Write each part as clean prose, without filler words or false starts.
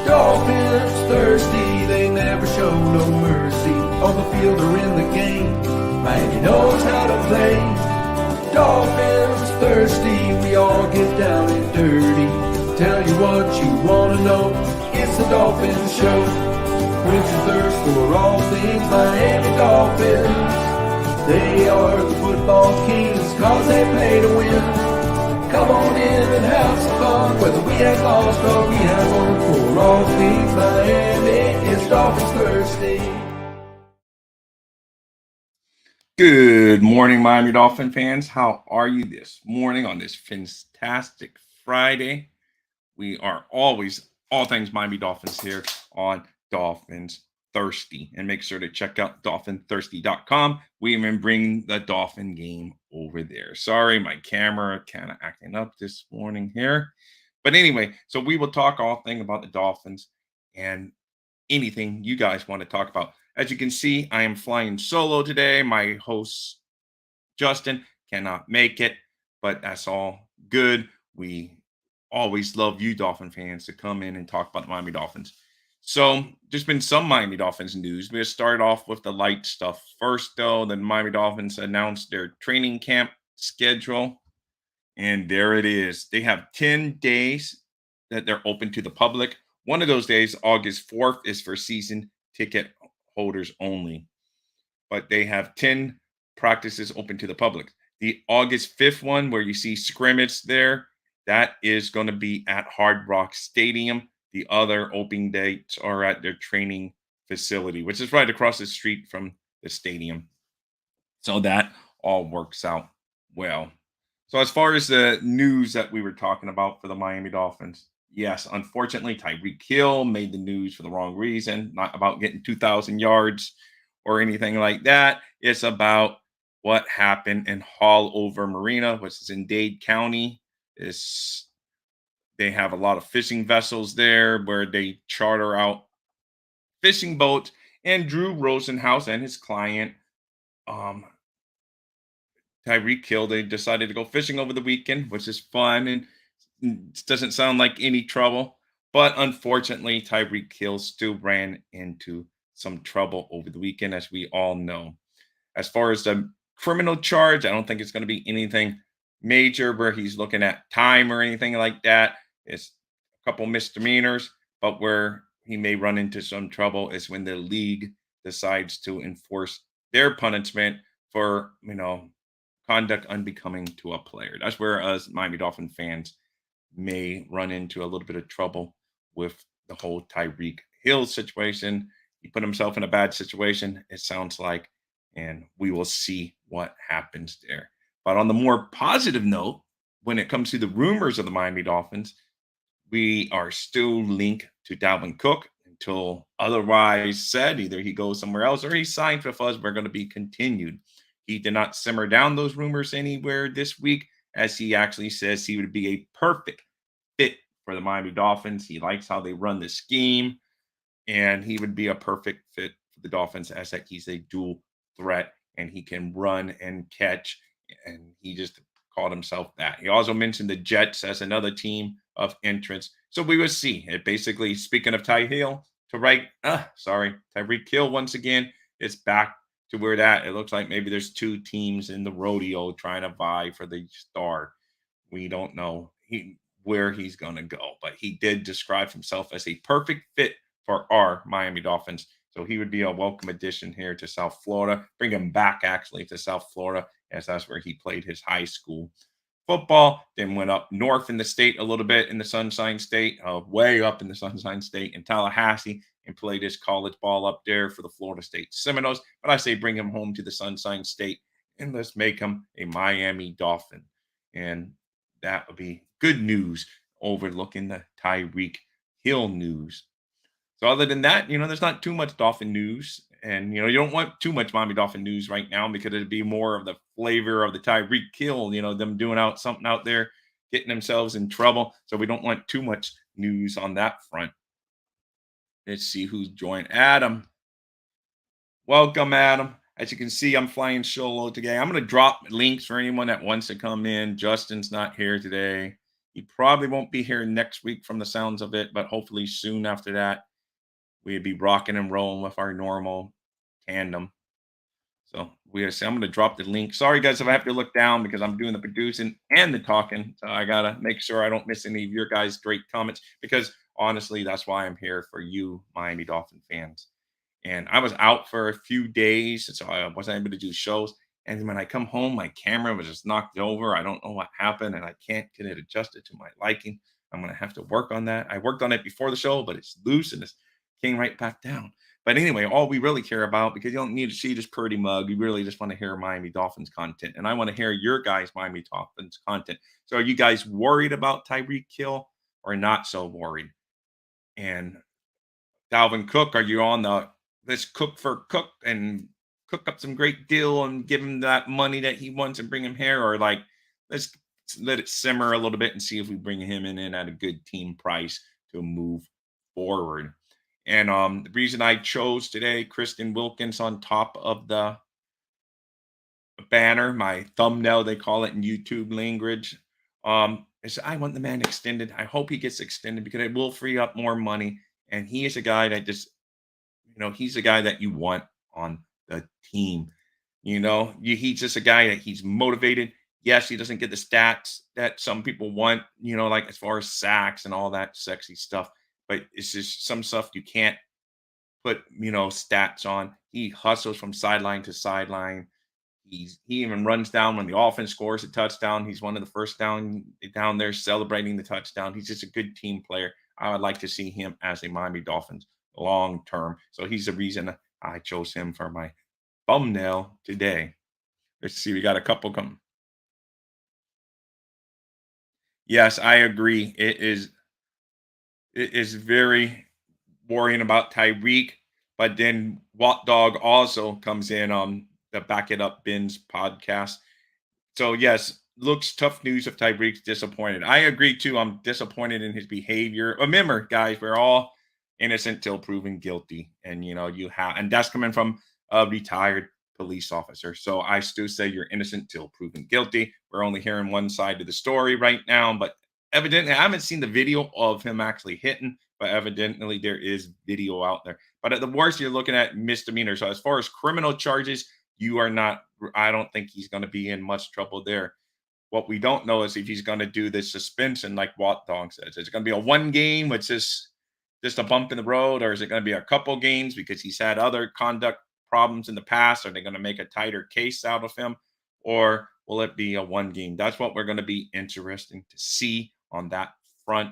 Dolphins thirsty, they never show no mercy. On the field or in the game, Miami knows how to play. Dolphins thirsty, we all get down and dirty. Tell you what you wanna know, it's the Dolphins Show. Quench your thirst for all things Miami Dolphins. They are the football kings, cause they play to win. Come on in and have some fun, whether we have lost or we have won. For all things Miami, it's Dolphins Thursday. Good morning, Miami Dolphin fans. How are you this morning on this Finstastic Friday? We are always all things Miami Dolphins here on Dolphins Thirsty. And make sure to check out dolphinthirsty.com. We even bring the Dolphin game over there. Sorry, my camera kind of acting up this morning here. But anyway, so we will talk all thing about the Dolphins and anything you guys want to talk about. As you can see, I am flying solo today. My host, Justin, cannot make it, but that's all good. We always love you Dolphin fans to come in and talk about the Miami Dolphins. So there's been some Miami Dolphins news. We'll start off with the light stuff. First, though, the Miami Dolphins announced their training camp schedule. And there it is. They have 10 days that they're open to the public. One of those days, August 4th, is for season ticket holders only. But they have 10 practices open to the public. The August 5th one, where you see scrimmage there, that is going to be at Hard Rock Stadium. The other opening dates are at their training facility, which is right across the street from the stadium. So that all works out well. So as far as the news that we were talking about for the Miami Dolphins, yes, unfortunately, Tyreek Hill made the news for the wrong reason, not about getting 2,000 yards or anything like that. It's about what happened in Haulover Marina, which is in Dade County. They have a lot of fishing vessels there where they charter out fishing boats. And Drew Rosenhaus and his client, Tyreek Hill, they decided to go fishing over the weekend, which is fun and it doesn't sound like any trouble. But unfortunately, Tyreek Hill still ran into some trouble over the weekend, as we all know. As far as the criminal charge, I don't think it's going to be anything major where he's looking at time or anything like that. It's a couple misdemeanors, but where he may run into some trouble is when the league decides to enforce their punishment for, conduct unbecoming to a player. That's where us Miami Dolphin fans may run into a little bit of trouble with the whole Tyreek Hill situation. He put himself in a bad situation, it sounds like, and we will see what happens there. But on the more positive note, when it comes to the rumors of the Miami Dolphins, we are still linked to Dalvin Cook until otherwise said. Either he goes somewhere else or he signs with us. We're going to be continued. He did not simmer down those rumors anywhere this week, as he actually says he would be a perfect fit for the Miami Dolphins. He likes how they run the scheme, and he would be a perfect fit for the Dolphins as that he's a dual threat and he can run and catch, and he just called himself that. He also mentioned the Jets as another team of entrance. So we will see. It basically, speaking of Tyreek Hill once again, it's back to where that it looks like maybe there's two teams in the rodeo trying to vie for the star. We don't know where he's going to go, but he did describe himself as a perfect fit for our Miami Dolphins. So he would be a welcome addition here to South Florida. Bring him back actually to South Florida, as that's where he played his high school football. Then went up north in the state a little bit in the Sunshine State, way up in the Sunshine State in Tallahassee, and played his college ball up there for the Florida State Seminoles. But I say bring him home to the Sunshine State and let's make him a Miami Dolphin. And that would be good news overlooking the Tyreek Hill news. So other than that, there's not too much Dolphin news. And, you don't want too much Miami Dolphin news right now because it'd be more of the flavor of the Tyreek Hill, them doing something out there, getting themselves in trouble. So we don't want too much news on that front. Let's see who's joined. Adam. Welcome, Adam. As you can see, I'm flying solo today. I'm going to drop links for anyone that wants to come in. Justin's not here today. He probably won't be here next week from the sounds of it, but hopefully soon after that, we'd be rocking and rolling with our normal tandem. So we are. I'm going to drop the link. Sorry, guys, if I have to look down because I'm doing the producing and the talking. So I got to make sure I don't miss any of your guys' great comments because honestly, that's why I'm here for you, Miami Dolphin fans. And I was out for a few days, so I wasn't able to do shows. And when I come home, my camera was just knocked over. I don't know what happened, and I can't get it adjusted to my liking. I'm gonna have to work on that. I worked on it before the show, but it's loose and it's came right back down. But anyway, all we really care about, because you don't need to see this pretty mug, you really just want to hear Miami Dolphins content. And I want to hear your guys' Miami Dolphins content. So are you guys worried about Tyreek Hill or not so worried? And Dalvin Cook, are you on the let's cook for Cook and cook up some great deal and give him that money that he wants and bring him here? Or like, let's let it simmer a little bit and see if we bring him in at a good team price to move forward. And the reason I chose today, Kristen Wilkins on top of the banner, my thumbnail, they call it in YouTube language. Is I want the man extended. I hope he gets extended because it will free up more money. And he is a guy that just, he's a guy that you want on the team. He's just a guy that he's motivated. Yes, he doesn't get the stats that some people want, like as far as sacks and all that sexy stuff. But it's just some stuff you can't put, stats on. He hustles from sideline to sideline. He even runs down when the offense scores a touchdown. He's one of the first down there celebrating the touchdown. He's just a good team player. I would like to see him as a Miami Dolphins long term. So he's the reason I chose him for my thumbnail today. Let's see, we got a couple come. Yes, I agree. It is very worrying about Tyreek, but then Wat Dog also comes in on the Back It Up Bins podcast. So yes, looks tough news if Tyreek's disappointed. I agree too. I'm disappointed in his behavior. Remember, guys, we're all innocent till proven guilty, and and that's coming from a retired police officer. So I still say you're innocent till proven guilty. We're only hearing one side of the story right now, but evidently I haven't seen the video of him actually hitting, but evidently there is video out there. But at the worst, you're looking at misdemeanor. So as far as criminal charges, you are not. I don't think he's going to be in much trouble there. What we don't know is if he's going to do this suspension, like Wat Dong says. Is it going to be a one game, which is just a bump in the road, or is it going to be a couple games because he's had other conduct problems in the past? Are they going to make a tighter case out of him, or will it be a one game? That's what we're going to be interesting to see on that front.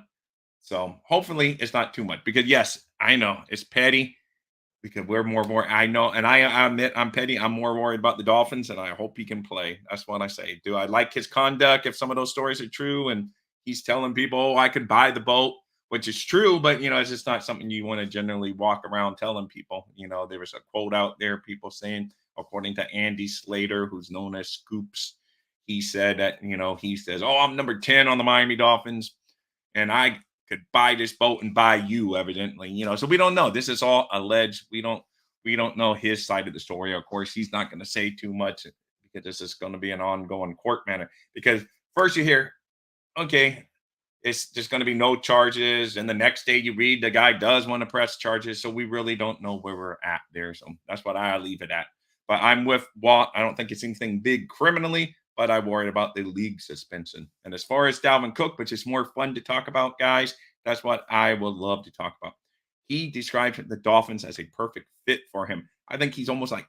So hopefully it's not too much because yes, I know it's petty because we're more worried. I know, and I admit I'm petty. I'm more worried about the Dolphins, and I hope he can play. That's what I say. Do I like his conduct? If some of those stories are true, and he's telling people, "Oh, I could buy the boat," which is true, but it's just not something you want to generally walk around telling people. There was a quote out there, people saying, according to Andy Slater, who's known as Scoops, he said that he says, "Oh, I'm number 10 on the Miami Dolphins, and I could buy this boat and buy you," evidently. So we don't know. This is all alleged. We don't know his side of the story. Of course, he's not going to say too much because this is going to be an ongoing court matter. Because first you hear, okay, it's just going to be no charges, and the next day you read the guy does want to press charges. So we really don't know where we're at there. So that's what I leave it at. But I'm with Walt. I don't think it's anything big criminally, but I worried about the league suspension. And as far as Dalvin Cook, which is more fun to talk about, guys, that's what I would love to talk about. He described the Dolphins as a perfect fit for him. I think he's almost like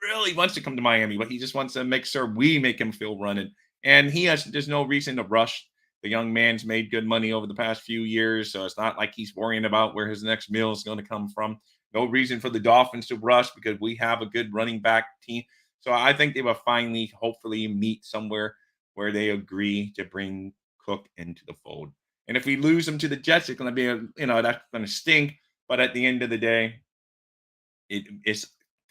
really wants to come to Miami, but he just wants to make sure we make him feel running. And there's no reason to rush. The young man's made good money over the past few years, so it's not like he's worrying about where his next meal is going to come from. No reason for the Dolphins to rush because we have a good running back team. So I think they will finally, hopefully, meet somewhere where they agree to bring Cook into the fold. And if we lose him to the Jets, it's going to be that's going to stink. But at the end of the day, it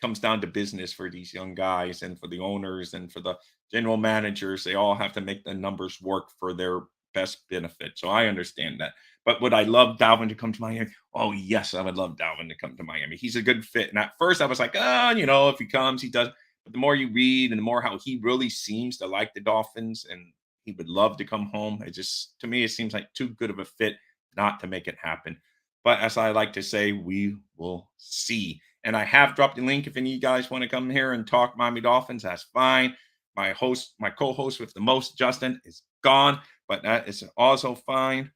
comes down to business for these young guys and for the owners and for the general managers. They all have to make the numbers work for their best benefit. So I understand that. But would I love Dalvin to come to Miami? Oh, yes, I would love Dalvin to come to Miami. He's a good fit. And at first I was like, if he comes, he does. But the more you read and the more how he really seems to like the Dolphins and He would love to come home. It just, to me, it seems like too good of a fit not to make it happen. But as I like to say, we will see. And I have dropped the link if any of you guys want to come here and talk Miami Dolphins. That's fine. My co-host with the most, Justin, is gone, but that is also fine.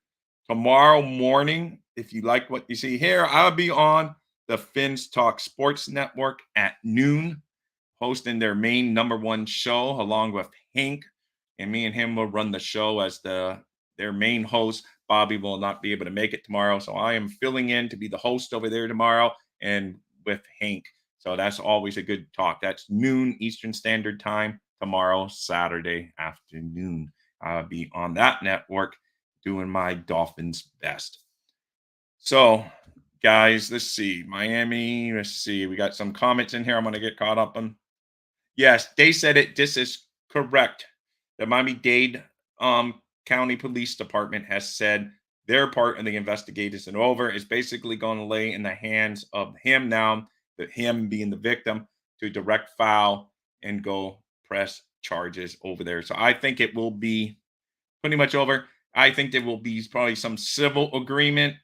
Tomorrow morning, if you like what you see here, I'll be on the Fins Talk Sports Network at noon, hosting their main number one show along with Hank. And me and him will run the show as their main host. Bobby will not be able to make it tomorrow. So I am filling in to be the host over there tomorrow and with Hank. So that's always a good talk. That's noon Eastern Standard Time tomorrow, Saturday afternoon. I'll be on that network doing my Dolphins best. So, guys, let's see. Miami, let's see. We got some comments in here I'm going to get caught up on. Yes, they said it. This is correct. The Miami-Dade County Police Department has said their part of the investigation over is basically going to lay in the hands of him now, him being the victim, to direct file and go press charges over there. So I think it will be pretty much over. I think there will be probably some civil agreement,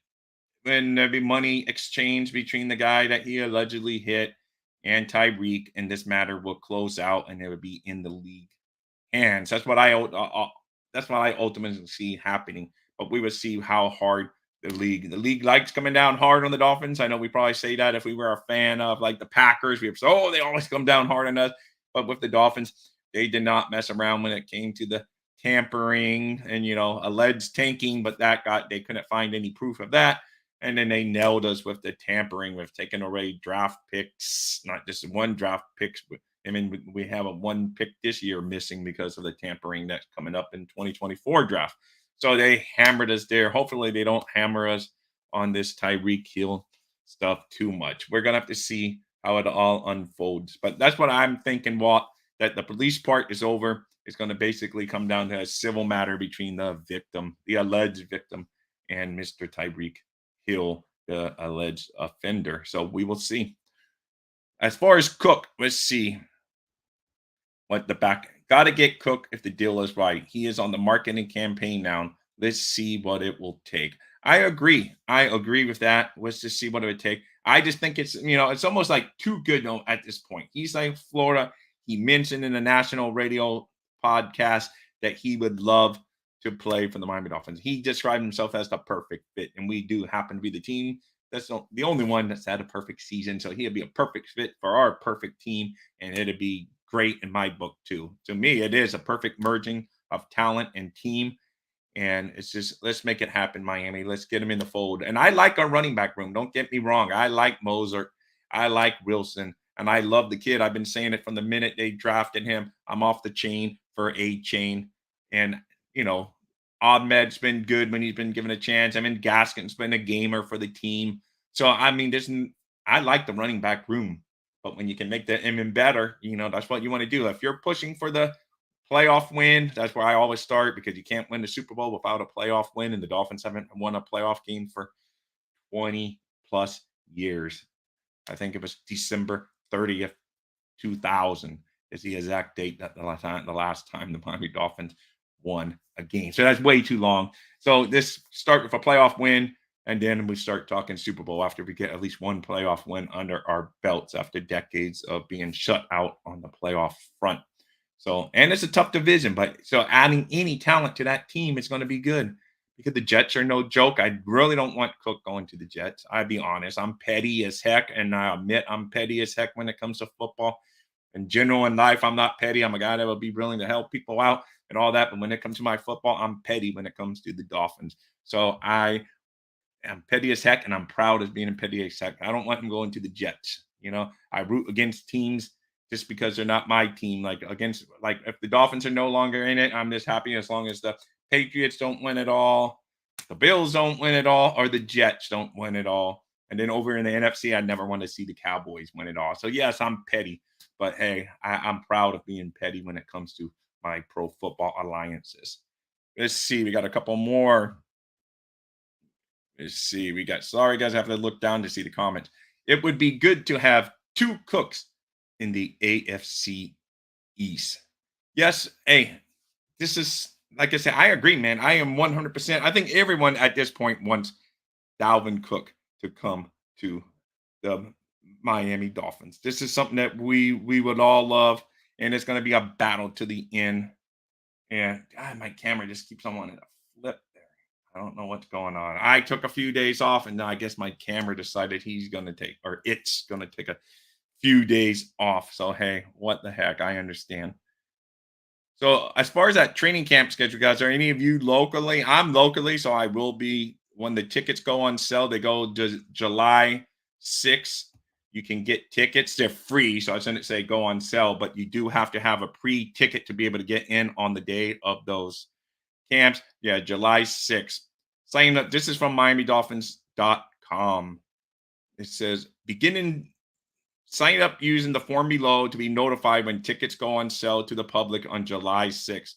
and there'll be money exchange between the guy that he allegedly hit and Tyreek, and this matter will close out, and it would be in the league hands. That's what I ultimately see happening. But we will see how hard the league likes coming down hard on the Dolphins. I know we probably say that if we were a fan of like the Packers, we would say, oh, they always come down hard on us. But with the Dolphins, they did not mess around when it came to the tampering and alleged tanking, but they couldn't find any proof of that. And then they nailed us with the tampering, with taking away draft picks, not just one draft picks. I mean, we have a one pick this year missing because of the tampering that's coming up in 2024 draft. So they hammered us there. Hopefully they don't hammer us on this Tyreek Hill stuff too much. We're going to have to see how it all unfolds. But that's what I'm thinking, Walt, that the police part is over. It's going to basically come down to a civil matter between the victim, the alleged victim, and Mr. Tyreek Hill, the alleged offender. So we will see. As far as Cook, let's see what the back got to get Cook if the deal is right. He is on the marketing campaign now. Let's see what it will take. I agree with that. Let's just see what it would take. I just think it's almost like too good at this point. He's like Florida. He mentioned in a national radio podcast that he would love to play for the Miami Dolphins. He described himself as the perfect fit, and we do happen to be the team that's the only one that's had a perfect season. So he'd be a perfect fit for our perfect team, and it'd be great in my book too. To me, it is a perfect merging of talent and team. And it's just, let's make it happen, Miami. Let's get him in the fold. And I like our running back room. Don't get me wrong. I like Mozart. I like Wilson. And I love the kid. I've been saying it from the minute they drafted him. I'm off the chain for a chain. And, Ahmed's been good when he's been given a chance. I mean, Gaskin's been a gamer for the team. So, I mean, I like the running back room. But when you can make that even better, that's what you want to do. If you're pushing for the playoff win, that's where I always start, because you can't win the Super Bowl without a playoff win. And the Dolphins haven't won a playoff game for 20 plus years. I think it was December 30th, 2000 is the exact date that the last time the Miami Dolphins won a game. So that's way too long. So this start with a playoff win, and then we start talking Super Bowl after we get at least one playoff win under our belts after decades of being shut out on the playoff front. So, and it's a tough division, but so adding any talent to that team is going to be good, because the Jets are no joke. I really don't want Cook going to the Jets. I'll be honest. I'm petty as heck, and I admit I'm petty as heck when it comes to football. In general, in life, I'm not petty. I'm a guy that will be willing to help people out and all that. But when it comes to my football, I'm petty when it comes to the Dolphins. So I am petty as heck, and I'm proud of being petty as heck. I don't want him going to the Jets. I root against teams just because they're not my team. Like if the Dolphins are no longer in it, I'm just happy as long as the Patriots don't win it all, the Bills don't win it all, or the Jets don't win it all. And then over in the NFC, I never want to see the Cowboys win it all. So yes, I'm petty, but hey, I'm proud of being petty when it comes to my pro football alliances. Let's see. We got a couple more. Let's see. Sorry guys, I have to look down to see the comments. It would be good to have two Cooks in the AFC East. Yes, hey, this is like I said, I agree, man. I am 100%. I think everyone at this point wants Dalvin Cook to come to the Miami Dolphins. This is something that we would all love, and it's going to be a battle to the end. And God, my camera just keeps on wanting to flip there. I don't know what's going on. I took a few days off, and I guess my camera decided he's going to take, or it's going to take a few days off. So hey, what the heck? I understand. So as far as that training camp schedule, guys, are any of you locally? I'm locally, so I will be when the tickets go on sale. They go to July 6th. You can get tickets. They're free. So I shouldn't say go on sale, but you do have to have a pre-ticket to be able to get in on the day of those camps. Yeah, July 6th. Sign up. This is from MiamiDolphins.com. It says beginning sign up using the form below to be notified when tickets go on sale to the public on July 6th.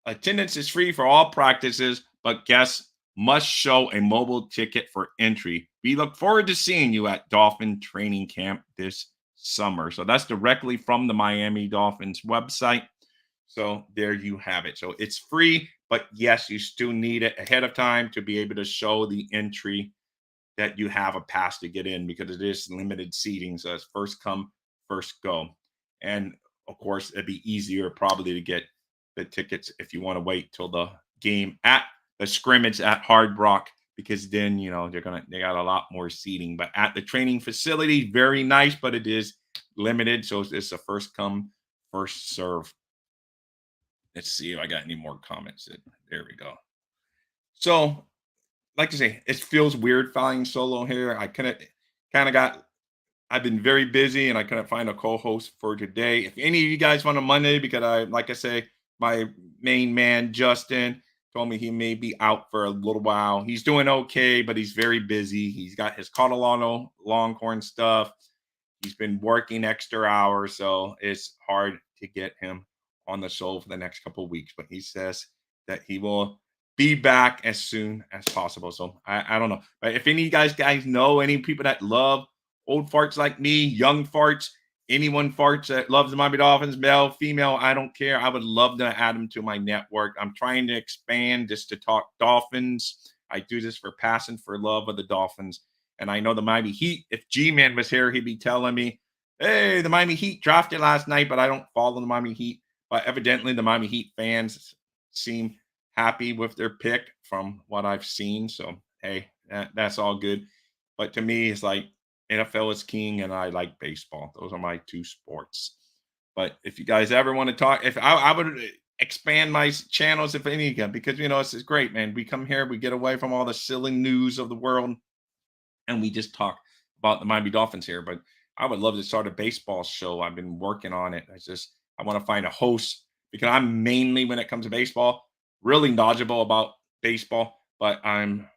Attendance is free for all practices, but guests must show a mobile ticket for entry. We look forward to seeing you at Dolphin Training Camp this summer. So that's directly from the Miami Dolphins website. So there you have it. So it's free, but yes, you still need it ahead of time to be able to show the entry that you have a pass to get in because it is limited seating. So it's first come, first go. And of course, it'd be easier probably to get the tickets if you want to wait till the game at the scrimmage at Hard Rock because then they got a lot more seating. But at the training facility, very nice, but it is limited. So it's a first come, first serve. Let's see if I got any more comments. There we go. So like I say, it feels weird flying solo here. I couldn't kind of got I've been very busy and I couldn't find a co-host for today. If any of you guys want a Monday, because like I say, my main man Justin told me he may be out for a little while. He's doing okay, but he's very busy. He's got his Catalano Longhorn stuff. He's been working extra hours, so it's hard to get him on the show for the next couple of weeks. But he says that he will be back as soon as possible. So I don't know. But if any of you guys know any people that love old farts like me, young farts, anyone farts that loves the Miami Dolphins, male, female, I don't care. I would love to add them to my network. I'm trying to expand just to talk Dolphins. I do this for passion, for love of the Dolphins. And I know the Miami Heat, if G-Man was here, he'd be telling me, hey, the Miami Heat drafted last night, but I don't follow the Miami Heat. But evidently the Miami Heat fans seem happy with their pick from what I've seen. So, hey, that's all good. But to me, it's like NFL is king and I like baseball. Those are my two sports. But if you guys ever want to talk, if I would expand my channels, if any, because, this is great, man. We come here, we get away from all the silly news of the world and we just talk about the Miami Dolphins here. But I would love to start a baseball show. I've been working on it. I want to find a host because I'm mainly, when it comes to baseball, really knowledgeable about baseball, but I'm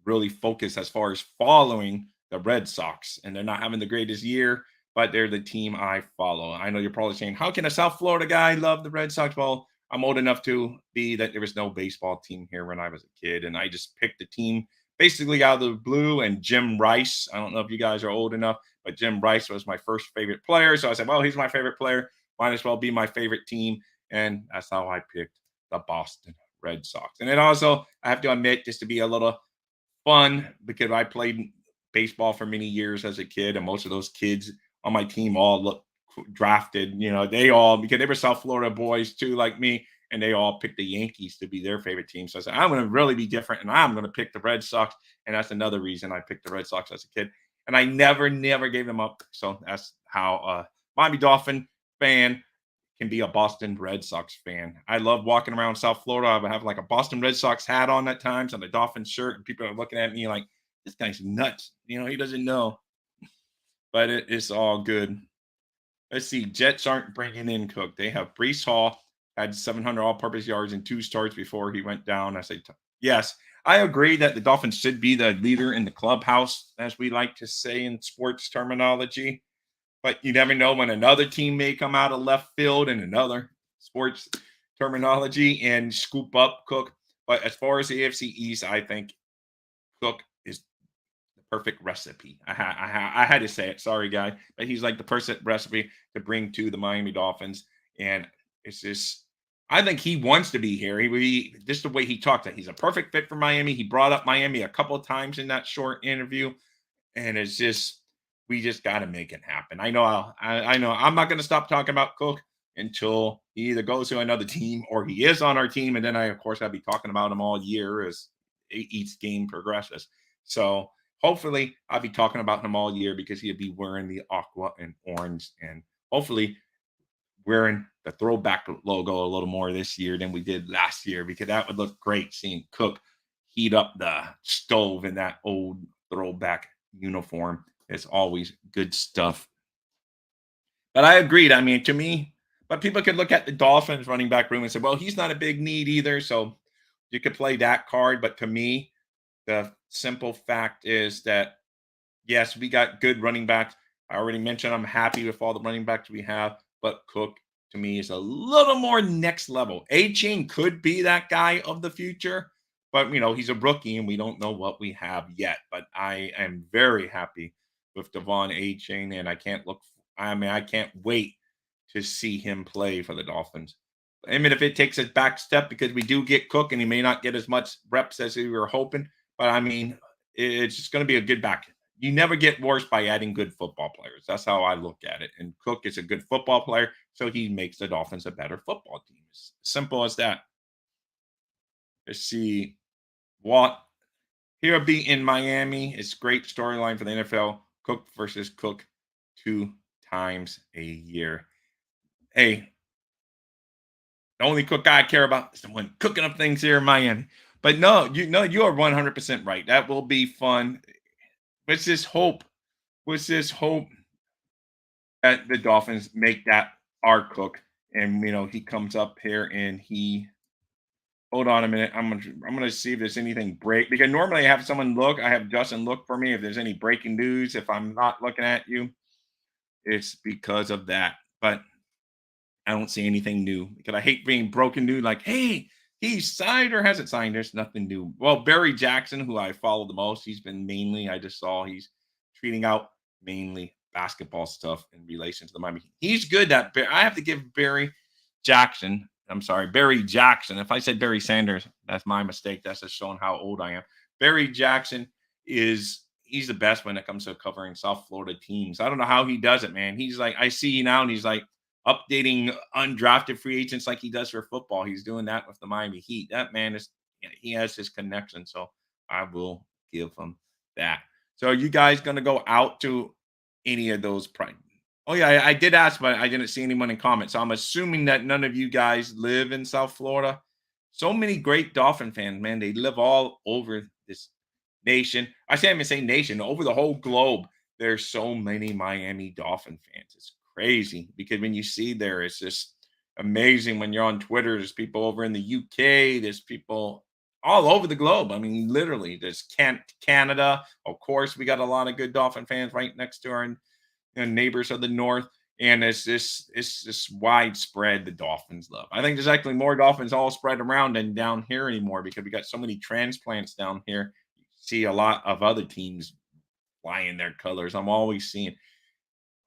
really focused as far as following the Red Sox. And they're not having the greatest year, but they're the team I follow. I know you're probably saying, how can a South Florida guy love the Red Sox? Well, I'm old enough to be that there was no baseball team here when I was a kid. And I just picked the team basically out of the blue. And Jim Rice, I don't know if you guys are old enough, but Jim Rice was my first favorite player. So I said, well, he's my favorite player. Might as well be my favorite team. And that's how I picked the Boston Red Sox. And then also, I have to admit, just to be a little fun, because I played baseball for many years as a kid, and most of those kids on my team all look drafted. They all, because they were South Florida boys too, like me, and they all picked the Yankees to be their favorite team. So I said, I'm going to really be different, and I'm going to pick the Red Sox. And that's another reason I picked the Red Sox as a kid. And I never gave them up. So that's how Miami Dolphin fan can be a Boston Red Sox fan. I love walking around South Florida. I would have like a Boston Red Sox hat on at times and a Dolphin shirt, and people are looking at me like, this guy's nuts. He doesn't know. But it's all good. Let's see. Jets aren't bringing in Cook. They have Brees Hall, had 700 all-purpose yards in 2 starts before he went down. I say, yes, I agree that the Dolphins should be the leader in the clubhouse, as we like to say in sports terminology. But you never know when another team may come out of left field in another sports terminology and scoop up Cook. But as far as the AFC East, I think Cook is the perfect recipe. I had to say it. Sorry, guy. But he's like the perfect recipe to bring to the Miami Dolphins. And it's just I think he wants to be here. Just the way he talked, that he's a perfect fit for Miami. He brought up Miami a couple of times in that short interview, and it's just we just got to make it happen. I know I'm not going to stop talking about Cook until he either goes to another team or he is on our team, and then I of course I'll be talking about him all year as each game progresses. So hopefully I'll be talking about him all year because he'll be wearing the aqua and orange, and hopefully wearing the throwback logo a little more this year than we did last year, because that would look great seeing Cook heat up the stove in that old throwback uniform. It's always good stuff. But I agreed. I mean, to me, but people could look at the Dolphins running back room and say, well, he's not a big need either. So you could play that card. But to me, the simple fact is that, yes, we got good running backs. I already mentioned I'm happy with all the running backs we have, but Cook to me is a little more next level. A-Chain could be that guy of the future, but he's a rookie and we don't know what we have yet. But I am very happy with Devon A-Chain, and I can't wait to see him play for the Dolphins. I mean, if it takes a back step because we do get Cook and he may not get as much reps as we were hoping, but I mean, it's just going to be a good back. You never get worse by adding good football players. That's how I look at it. And Cook is a good football player, so he makes the Dolphins a better football team. It's simple as that. Let's see what he'll be in Miami. It's great storyline for the NFL. Cook versus Cook 2 times a year. Hey, the only Cook I care about is the one cooking up things here in Miami. But no, you are 100% right. That will be fun. Let's just hope. Let's just hope that the Dolphins make that our Cook, and he comes up here and he. Hold on a minute. I'm gonna see if there's anything break, because normally I have someone look. I have Justin look for me if there's any breaking news. If I'm not looking at you, it's because of that. But I don't see anything new because I hate being broken news. Like, hey, he's signed or hasn't signed. There's nothing new. Well, Barry Jackson, who I follow the most, he's been mainly. I just saw he's tweeting out mainly basketball stuff in relation to the Miami. He's good at. I have to give Barry Jackson. I'm sorry, Barry Jackson. If I said Barry Sanders, that's my mistake. That's just showing how old I am. Barry Jackson he's the best when it comes to covering South Florida teams. I don't know how he does it, man. He's like, I see now, and he's like updating undrafted free agents like he does for football. He's doing that with the Miami Heat. That man he has his connection. So I will give him that. So are you guys going to go out to any of those Oh yeah, I did ask, but I didn't see anyone in comments. So I'm assuming that none of you guys live in South Florida. So many great Dolphin fans, man. They live all over this nation. I can't even say nation, over the whole globe. There's so many Miami Dolphin fans. It's crazy because when you see there, it's just amazing when you're on Twitter. There's people over in the UK. There's people all over the globe. I mean, literally, there's Canada. Of course, we got a lot of good Dolphin fans right next to our neighbors of the north. And it's just widespread the Dolphins love. I think there's actually more Dolphins all spread around than down here anymore because we got so many transplants down here. You see a lot of other teams flying their colors. I'm always seeing.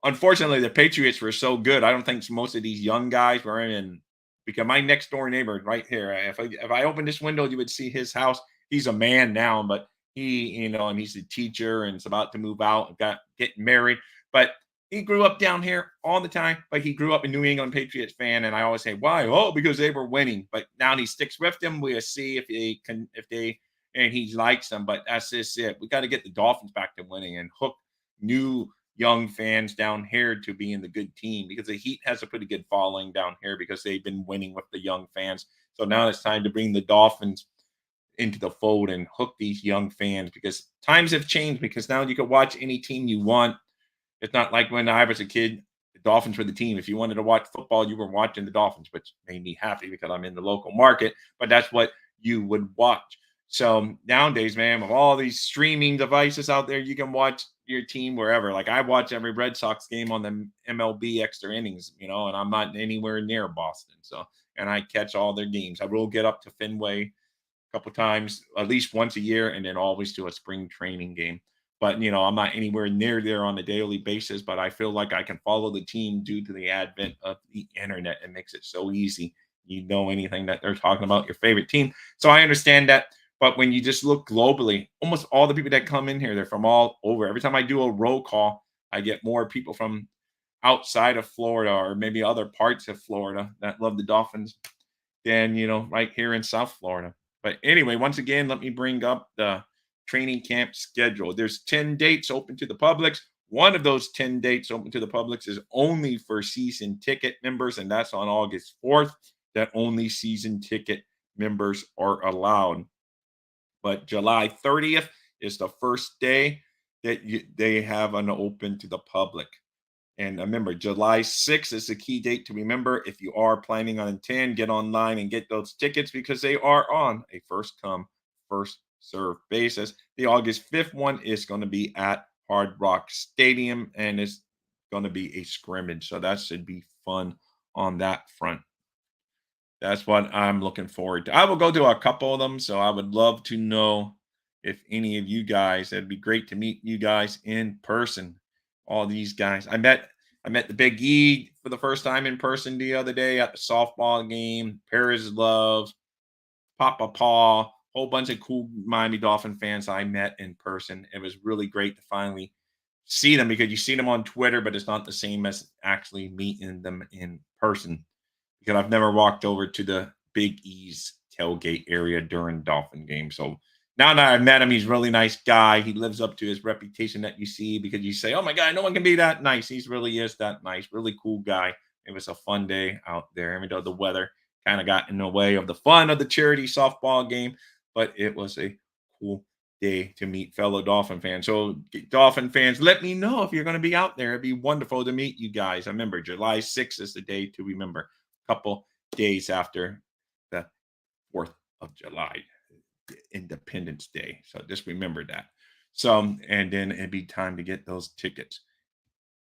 Unfortunately, the Patriots were so good. I don't think most of these young guys were in, because my next door neighbor right here, if I open this window, you would see his house. He's a man now, but and he's a teacher and is about to move out, getting married. But he grew up down here all the time, but he grew up a New England Patriots fan. And I always say, why? Oh, because they were winning. But now he sticks with them. We'll see and he likes them. But that's just it. We got to get the Dolphins back to winning and hook new young fans down here to being the good team, because the Heat has a pretty good following down here because they've been winning with the young fans. So now it's time to bring the Dolphins into the fold and hook these young fans, because times have changed, because now you can watch any team you want. It's not like when I was a kid, the Dolphins were the team. If you wanted to watch football, you were watching the Dolphins, which made me happy because I'm in the local market, but that's what you would watch. So nowadays, man, with all these streaming devices out there, you can watch your team wherever. Like I watch every Red Sox game on the MLB extra innings, and I'm not anywhere near Boston. So, and I catch all their games. I will get up to Fenway a couple times, at least once a year, and then always do a spring training game. But, I'm not anywhere near there on a daily basis, but I feel like I can follow the team due to the advent of the internet. It makes it so easy. you know anything that they're talking about, your favorite team. So I understand that. But when you just look globally, almost all the people that come in here, they're from all over. Every time I do a roll call, I get more people from outside of Florida or maybe other parts of Florida that love the Dolphins than, right here in South Florida. But anyway, once again, let me bring up the training camp schedule. There's 10 dates open to the public. One of those 10 dates open to the public is only for season ticket members, and that's on August 4th, that only season ticket members are allowed. But July 30th is the first day that they have an open to the public. And remember, July 6th is the key date to remember. If you are planning on 10, get online and get those tickets because they are on a first come, first serve basis. The August 5th one is going to be at Hard Rock Stadium and it's going to be a scrimmage. So that should be fun on that front. That's what I'm looking forward to. I will go to a couple of them. So I would love to know if any of you guys, it'd be great to meet you guys in person. All these guys. I met the Big E for the first time in person the other day at the softball game. Paris Love, Papa Paul, whole bunch of cool Miami Dolphin fans I met in person. It was really great to finally see them because you see them on Twitter, but it's not the same as actually meeting them in person because I've never walked over to the Big E's tailgate area during Dolphin games. So now that I've met him, he's a really nice guy. He lives up to his reputation that you see because you say, oh my God, no one can be that nice. He really is that nice, really cool guy. It was a fun day out there. Even though the weather kind of got in the way of the fun of the charity softball game, but it was a cool day to meet fellow Dolphin fans. So Dolphin fans, let me know if you're going to be out there. It'd be wonderful to meet you guys. Remember, July 6th is the day to remember. Couple days after the 4th of July, Independence Day. So just remember that. So, and then it'd be time to get those tickets.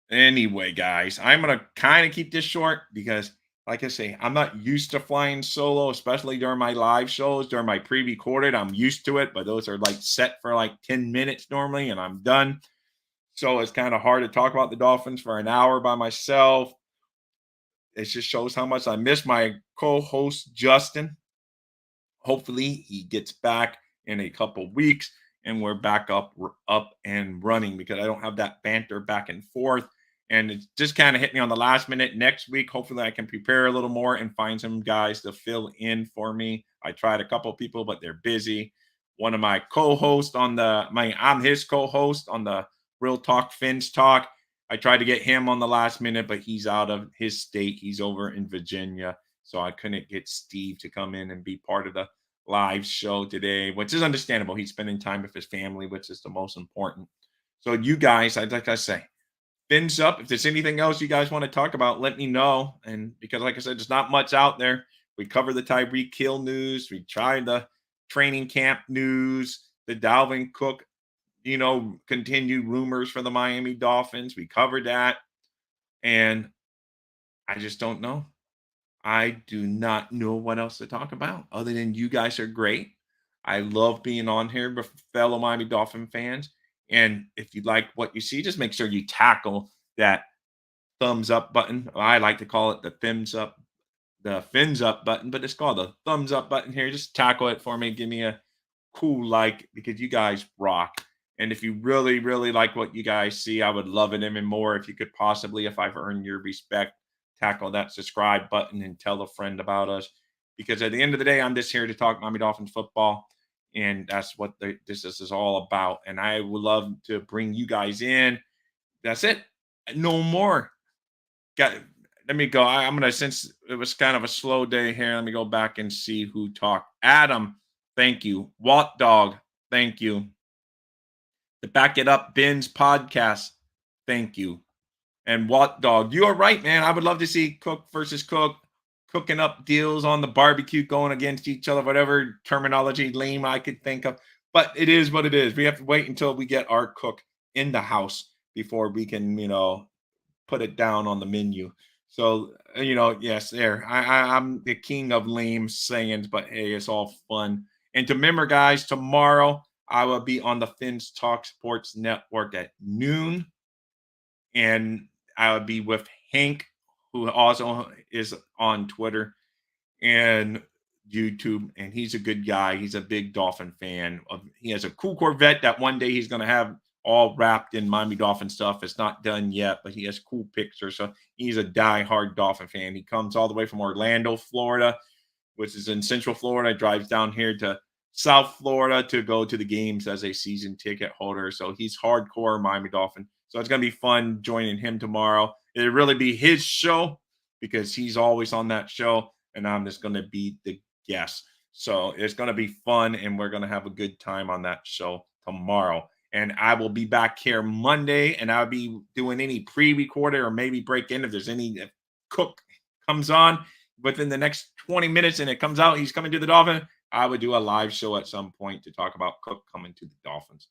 Anyway, guys, I'm going to kind of keep this short because, like I say, I'm not used to flying solo, especially during my live shows, during my pre recorded. I'm used to it, but those are like set for like 10 minutes normally, and I'm done. So it's kind of hard to talk about the Dolphins for an hour by myself. It just shows how much I miss my co-host Justin. Hopefully he gets back in a couple weeks and we're back up and running because I don't have that banter back and forth. And it just kind of hit me on the last minute. Next week, hopefully I can prepare a little more and find some guys to fill in for me. I tried a couple people, but they're busy. One of my co-hosts I'm his co-host on the Real Talk Fins Talk. I tried to get him on the last minute, but he's out of his state. He's over in Virginia. So I couldn't get Steve to come in and be part of the live show today, which is understandable. He's spending time with his family, which is the most important. So you guys, like I say, fins up. If there's anything else you guys want to talk about, let me know. And because, like I said, there's not much out there. We cover the Tyreek Hill news. We tried the training camp news, the Dalvin Cook continued rumors for the Miami Dolphins. We covered that. And I just don't know. I do not know what else to talk about other than you guys are great. I love being on here with fellow Miami Dolphin fans. And if you like what you see, just make sure you tackle that thumbs up button. I like to call it the fins up button, but it's called the thumbs up button here. Just tackle it for me. Give me a cool like because you guys rock. And if you really, really like what you guys see, I would love it even more if you could possibly, if I've earned your respect, tackle that subscribe button and tell a friend about us. Because at the end of the day, I'm just here to talk Miami Dolphins football. And that's what this is all about. And I would love to bring you guys in. That's it. No more. Let me go. I'm going to, since it was kind of a slow day here, let me go back and see who talked. Adam, thank you. Walt Dog, thank you. The Back It Up Bins podcast, thank you. And Walt Dog, you are right, man. I would love to see Cook versus Cook, cooking up deals on the barbecue, going against each other, whatever terminology lame I could think of. But it is what it is. We have to wait until we get our cook in the house before we can, put it down on the menu. So, yes, there. I'm the king of lame sayings, but hey, it's all fun. And to remember, guys, tomorrow I will be on the Fins Talk Sports Network at noon. And I would be with Hank, who also is on Twitter. and YouTube, and he's a good guy. He's a big Dolphin fan. He has a cool Corvette that one day he's going to have all wrapped in Miami Dolphin stuff. It's not done yet, but he has cool pictures. So he's a die-hard Dolphin fan. He comes all the way from Orlando, Florida, which is in Central Florida, drives down here to South Florida to go to the games as a season ticket holder. So he's hardcore Miami Dolphin. So it's going to be fun joining him tomorrow. It'll really be his show because he's always on that show, and I'm just going to be the guest. So it's going to be fun, and we're going to have a good time on that show tomorrow. And I will be back here Monday, and I'll be doing any pre-recorded or maybe break in if there's any Cook comes on within the next 20 minutes and it comes out he's coming to the Dolphins. I would do a live show at some point to talk about Cook coming to the Dolphins.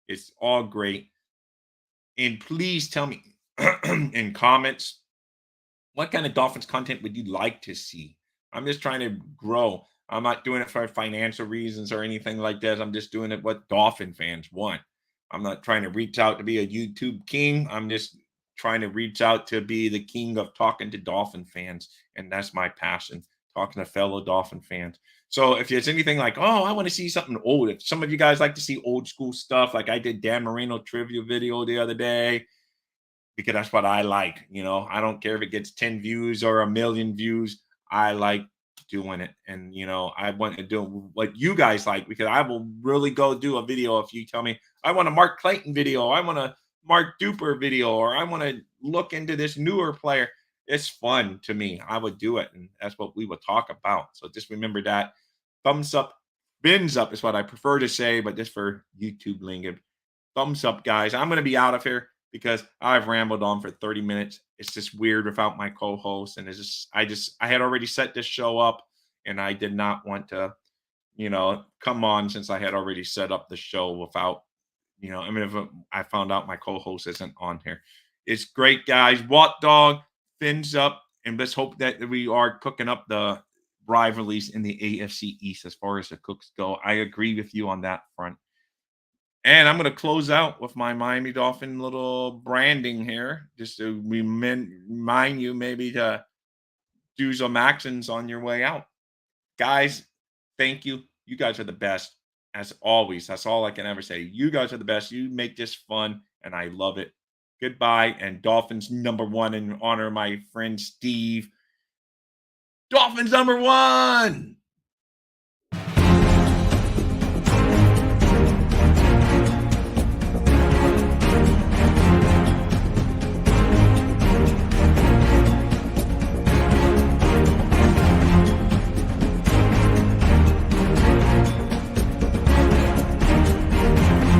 It's all great. And please tell me in comments, what kind of Dolphins content would you like to see? I'm just trying to grow. I'm not doing it for financial reasons or anything like that. I'm just doing it what Dolphin fans want. I'm not trying to reach out to be a YouTube king. I'm just trying to reach out to be the king of talking to Dolphin fans. And that's my passion, talking to fellow Dolphin fans. So if there's anything like, oh, I want to see something old. If some of you guys like to see old school stuff, like I did Dan Marino trivia video the other day, because that's what I like. You know, I don't care if it gets 10 views or 1,000,000 views. I like doing it. And, you know, I want to do what you guys like, because I will really go do a video if you tell me, I want a Mark Clayton video, I want a Mark Duper video, or I want to look into this newer player. It's fun to me. I would do it. And that's what we would talk about. So just remember that. Thumbs up, bins up is what I prefer to say, but just for YouTube lingo. Thumbs up, guys. I'm going to be out of here because I've rambled on for 30 minutes. It's just weird without my co-host. And it's just, I had already set this show up and I did not want to, you know, come on since I had already set up the show without, you know, I mean, if I found out my co-host isn't on here. It's great, guys. What dog, fins up. And let's hope that we are cooking up the rivalries in the AFC East as far as the Cooks go. I agree with you on that front. And I'm going to close out with my Miami Dolphin little branding here, just to remind you maybe to do some actions on your way out. Guys, thank you. You guys are the best, as always. That's all I can ever say. You guys are the best. You make this fun, and I love it. Goodbye, and Dolphins #1 in honor of my friend Steve. Dolphins #1!